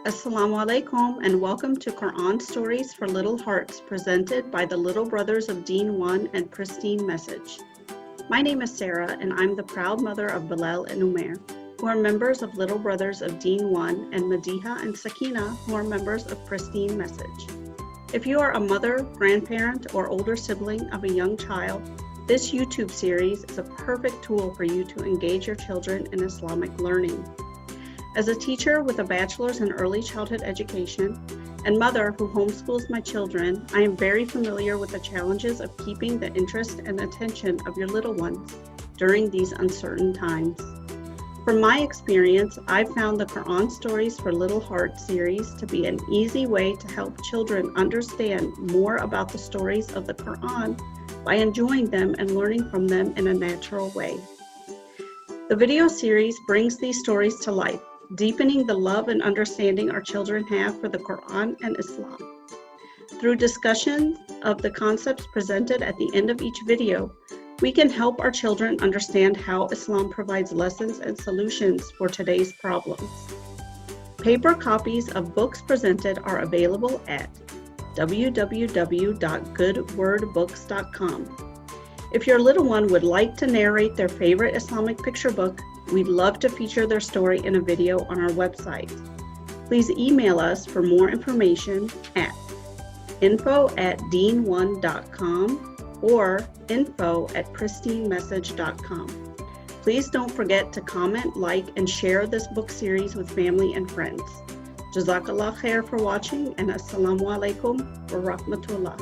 Assalamu alaikum and welcome to Quran Stories for Little Hearts presented by the Little Brothers of Deen One and Pristine Message. My name is Sarah and I'm the proud mother of Bilal and Umair, who are members of Little Brothers of Deen One, and Madiha and Sakina, who are members of Pristine Message. If you are a mother, grandparent, or older sibling of a young child, this YouTube series is a perfect tool for you to engage your children in Islamic learning. As a teacher with a bachelor's in early childhood education and mother who homeschools my children, I am very familiar with the challenges of keeping the interest and attention of your little ones during these uncertain times. From my experience, I've found the Quran Stories for Little Hearts series to be an easy way to help children understand more about the stories of the Quran by enjoying them and learning from them in a natural way. The video series brings these stories to life, deepening the love and understanding our children have for the Quran and Islam. Through discussion of the concepts presented at the end of each video, we can help our children understand how Islam provides lessons and solutions for today's problems. Paper copies of books presented are available at www.goodwordbooks.com. If your little one would like to narrate their favorite Islamic picture book, we'd love to feature their story in a video on our website. Please email us for more information at info@deen1.com or info@pristinemessage.com. Please don't forget to comment, like, and share this book series with family and friends. Jazakallah khair for watching, and assalamu alaikum wa rahmatullah.